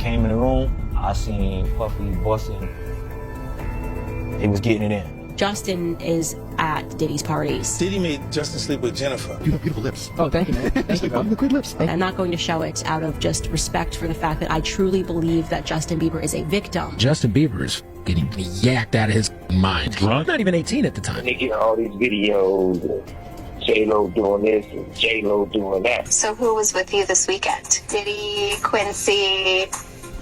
came in the room, I seen Puffy busting. They was getting it in. Justin is at Diddy's parties. Diddy made Justin sleep with Jennifer. You have beautiful lips. Oh, thank you, man. Thank you, bro. Great lips. I'm not going to show it out of just respect for the fact that I truly believe that Justin Bieber is a victim. Justin Bieber is getting yacked out of his mind. Drunk? Not even 18 at the time. They get all these videos of J-Lo doing this and J-Lo doing that. So who was with you this weekend? Diddy, Quincy,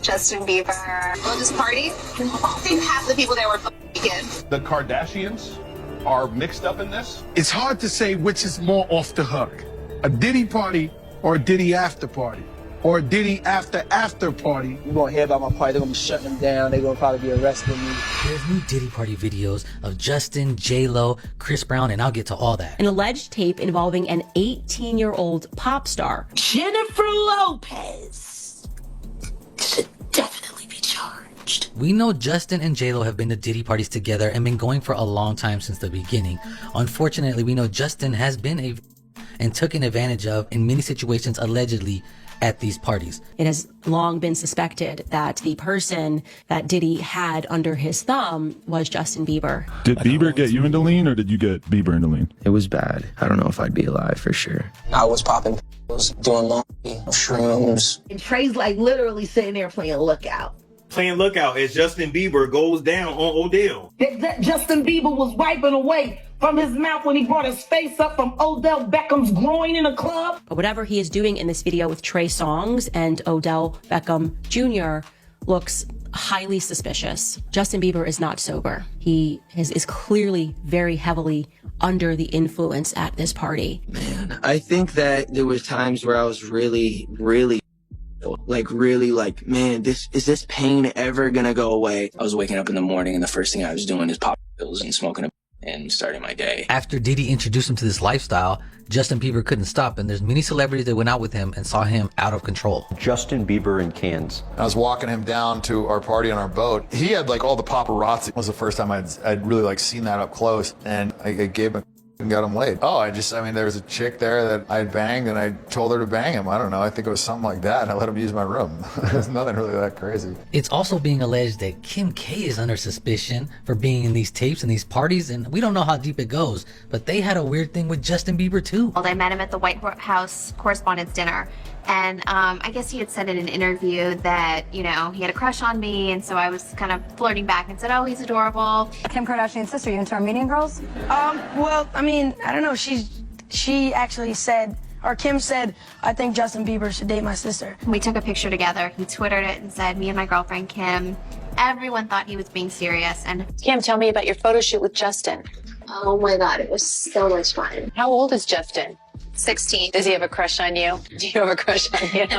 Justin Bieber. Well, this party, I think half the people there were kids. The Kardashians are mixed up in this. It's hard to say which is more off the hook, a Diddy party or a Diddy after party, or a Diddy after party. You won't hear about my party. They're going to be shutting them down. They're going to probably be arresting me. There's new Diddy party videos of Justin, J-Lo, Chris Brown, and I'll get to all that. An alleged tape involving an 18-year-old pop star, Jennifer Lopez, should definitely be charged. We know Justin and J-Lo have been to Diddy parties together and been going for a long time since the beginning. Unfortunately, we know Justin has been and taken advantage of in many situations allegedly at these parties. It has long been suspected that the person that Diddy had under his thumb was Justin Bieber. Did Bieber get you into lean, or did you get Bieber into lean? It was bad. I don't know if I'd be alive for sure. I was popping pills, doing laundry, shrooms. And Trey's like literally sitting there playing Lookout. Playing Lookout as Justin Bieber goes down on Odell. That Justin Bieber was wiping away from his mouth when he brought his face up from Odell Beckham's groin in a club. But whatever he is doing in this video with Trey Songz and Odell Beckham Jr. looks highly suspicious. Justin Bieber is not sober. He is clearly very heavily under the influence at this party. Man, I think that there was times where I was really, man, is this pain ever gonna go away? I was waking up in the morning and the first thing I was doing is popping pills and smoking and starting my day. After Diddy introduced him to this lifestyle, Justin Bieber couldn't stop, and there's many celebrities that went out with him and saw him out of control. Justin Bieber in cans. I was walking him down to our party on our boat. He had like all the paparazzi. It was the first time I'd really like seen that up close, and I gave him and got him laid. There was a chick there that I banged and I told her to bang him. I don't know. I think it was something like that. And I let him use my room. There's nothing really that crazy. It's also being alleged that Kim K is under suspicion for being in these tapes and these parties, and we don't know how deep it goes, but they had a weird thing with Justin Bieber too. I met him at the White House Correspondents' Dinner. And I guess he had said in an interview that, he had a crush on me. And so I was kind of flirting back and said, oh, he's adorable. Kim Kardashian's sister, you into Armenian girls? Well, I don't know. She actually said, or Kim said, I think Justin Bieber should date my sister. We took a picture together. He Twittered it and said, me and my girlfriend, Kim. Everyone thought he was being serious. And Kim, tell me about your photo shoot with Justin. oh my God, it was so much fun. How old is Justin? 16. Does he have a crush on you? Do you have a crush on him?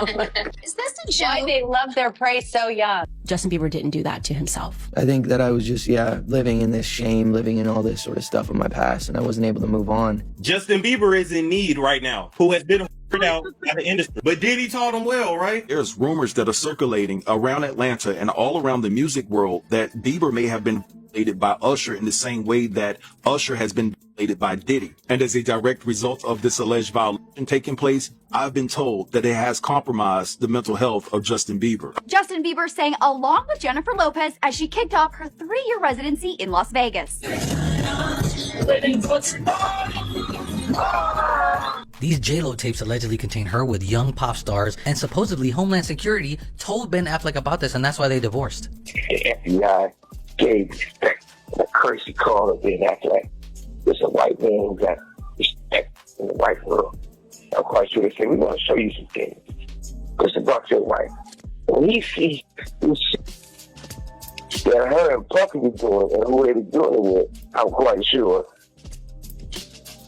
Is this a joke? Why they love their prey so young? Justin Bieber didn't do that to himself. I think that I was just, living in this shame, living in all this sort of stuff in my past, and I wasn't able to move on. Justin Bieber is in need right now, who has been out by the industry. But Diddy taught him well, right? There's rumors that are circulating around Atlanta and all around the music world that Bieber may have been violated by Usher in the same way that Usher has been violated by Diddy. And as a direct result of this alleged violation taking place, I've been told that it has compromised the mental health of Justin Bieber. Justin Bieber sang along with Jennifer Lopez as she kicked off her 3-year residency in Las Vegas. These J-Lo tapes allegedly contain her with young pop stars, and supposedly Homeland Security told Ben Affleck about this, and that's why they divorced. The FBI gave respect a courtesy call to Ben Affleck. There's a white man who got respect in the white world. I'm quite sure they say, we want to show you some things. Because about your wife. When he sees that her and Puffy be doing and who they be doing it with, I'm quite sure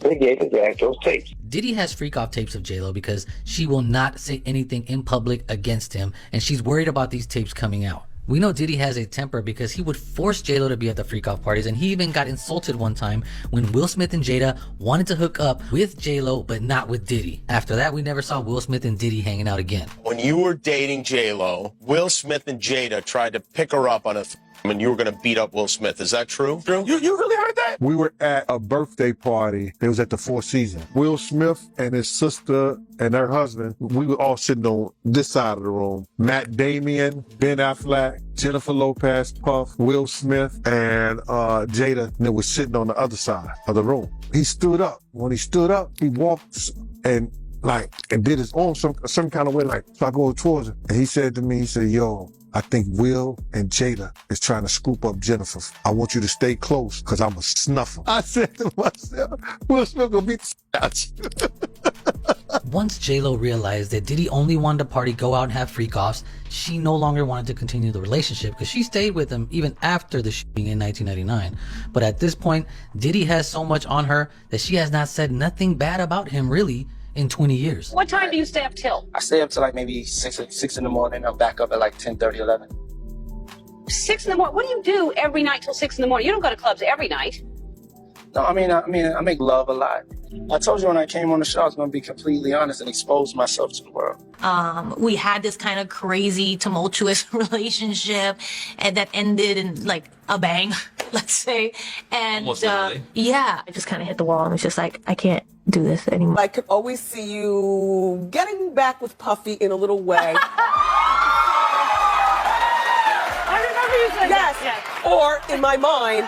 they gave his ass those tapes. Diddy has freak-off tapes of J-Lo because she will not say anything in public against him, and she's worried about these tapes coming out. We know Diddy has a temper because he would force J-Lo to be at the freak-off parties, and he even got insulted one time when Will Smith and Jada wanted to hook up with J-Lo but not with Diddy. After that, we never saw Will Smith and Diddy hanging out again. When you were dating J-Lo, Will Smith and Jada tried to pick her up on a and you were going to beat up Will Smith. Is that true? You really heard that? We were at a birthday party. It was at the Four Seasons. Will Smith and his sister and her husband, we were all sitting on this side of the room. Matt Damien, Ben Affleck, Jennifer Lopez, Puff, Will Smith, and Jada, and they were sitting on the other side of the room. He stood up. When he stood up, he walked and did his own some kind of way. So I go towards him, and he said to me, he said, "Yo, I think Will and Jada is trying to scoop up Jennifer. I want you to stay close, because I'm a snuffer." I said to myself, Will Smith gonna beat the out you. Once J-Lo realized that Diddy only wanted to party, go out and have freak-offs, she no longer wanted to continue the relationship because she stayed with him even after the shooting in 1999. But at this point, Diddy has so much on her that she has not said nothing bad about him really in 20 years. What time do you stay up till? I stay up till like maybe 6 in the morning. I'm back up at like 10:30, 11. 6 in the morning? What do you do every night till 6 in the morning? You don't go to clubs every night. No, I make love a lot. I told you when I came on the show, I was going to be completely honest and expose myself to the world. We had this kind of crazy, tumultuous relationship, and that ended in like a bang, let's say. And yeah, I just kind of hit the wall and was just like, I can't do this anymore. I could always see you getting back with Puffy in a little way. I remember you saying yes. Or in my mind.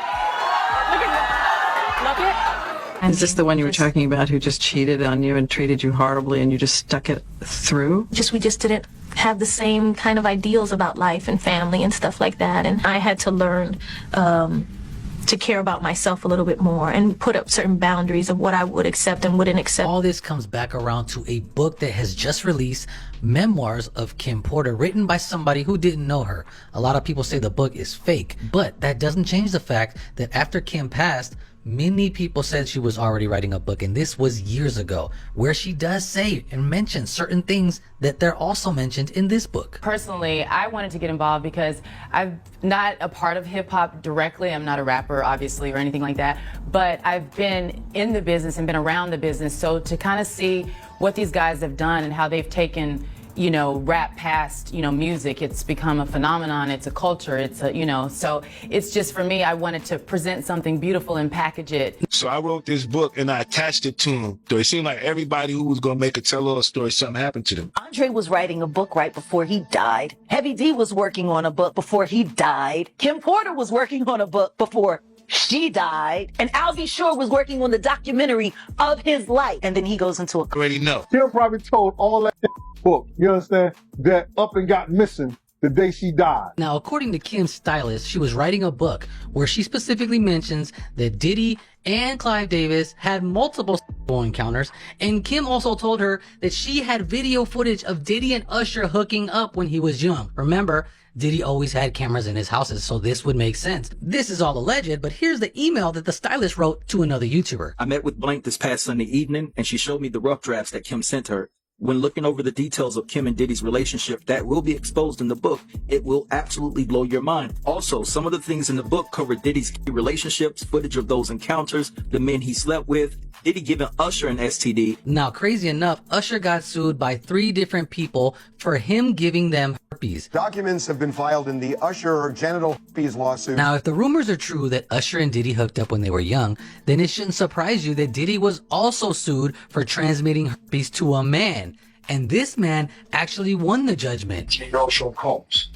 Look at Is this the one you were talking about who just cheated on you and treated you horribly and you just stuck it through? We just didn't have the same kind of ideals about life and family and stuff like that. And I had to learn to care about myself a little bit more and put up certain boundaries of what I would accept and wouldn't accept. All this comes back around to a book that has just released, Memoirs of Kim Porter, written by somebody who didn't know her. A lot of people say the book is fake, but that doesn't change the fact that after Kim passed, many people said she was already writing a book, and this was years ago, where she does say and mention certain things that they're also mentioned in this book. Personally, I wanted to get involved because I'm not a part of hip-hop directly. I'm not a rapper, obviously, or anything like that, but I've been in the business and been around the business, so to kind of see what these guys have done and how they've taken rap past, music. It's become a phenomenon. It's a culture. It's a, so it's just, for me, I wanted to present something beautiful and package it. So I wrote this book and I attached it to him. So it seemed like everybody who was going to make a tell-all story, something happened to them. Andre was writing a book right before he died. Heavy D was working on a book before he died. Kim Porter was working on a book before she died. And Albie Shore was working on the documentary of his life. And then he goes into a... Already know. Kim probably told all that book, you understand, that up and got missing the day she died. Now, according to Kim's stylist, she was writing a book where she specifically mentions that Diddy and Clive Davis had multiple encounters, and Kim also told her that she had video footage of Diddy and Usher hooking up when he was young. Remember, Diddy always had cameras in his houses, so this would make sense. This is all alleged, but here's the email that the stylist wrote to another YouTuber. I met with Blank this past Sunday evening, and she showed me the rough drafts that Kim sent her. When looking over the details of Kim and Diddy's relationship that will be exposed in the book, it will absolutely blow your mind. Also, some of the things in the book cover Diddy's key relationships, footage of those encounters, the men he slept with, Diddy giving Usher an STD. Now, crazy enough, Usher got sued by 3 different people for him giving them herpes. Documents have been filed in the Usher genital herpes lawsuit. Now, if the rumors are true that Usher and Diddy hooked up when they were young, then it shouldn't surprise you that Diddy was also sued for transmitting herpes to a man. And this man actually won the judgment. Sean Combs.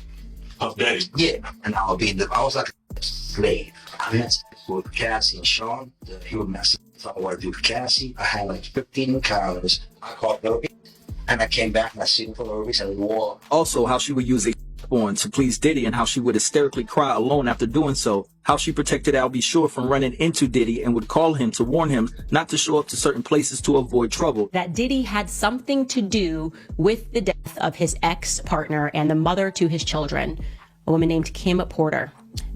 Yeah, and I was like a slave. I met with Cassie and Sean. He would mess up what I do with Cassie. I had like 15 encounters. I caught herpes, and I came back and I seen for herpes and war. Also, how she would use a on to please Diddy and how she would hysterically cry alone after doing so. How she protected Albie Shore from running into Diddy and would call him to warn him not to show up to certain places to avoid trouble. That Diddy had something to do with the death of his ex-partner and the mother to his children, a woman named Kim Porter.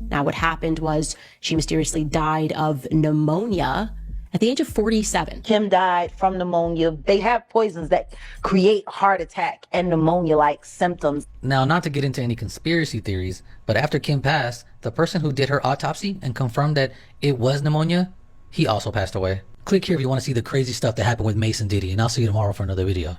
Now, what happened was she mysteriously died of pneumonia at the age of 47. Kim died from pneumonia. They have poisons that create heart attack and pneumonia-like symptoms. Now, not to get into any conspiracy theories, but after Kim passed, the person who did her autopsy and confirmed that it was pneumonia, he also passed away. Click here if you want to see the crazy stuff that happened with Mason Diddy, and I'll see you tomorrow for another video.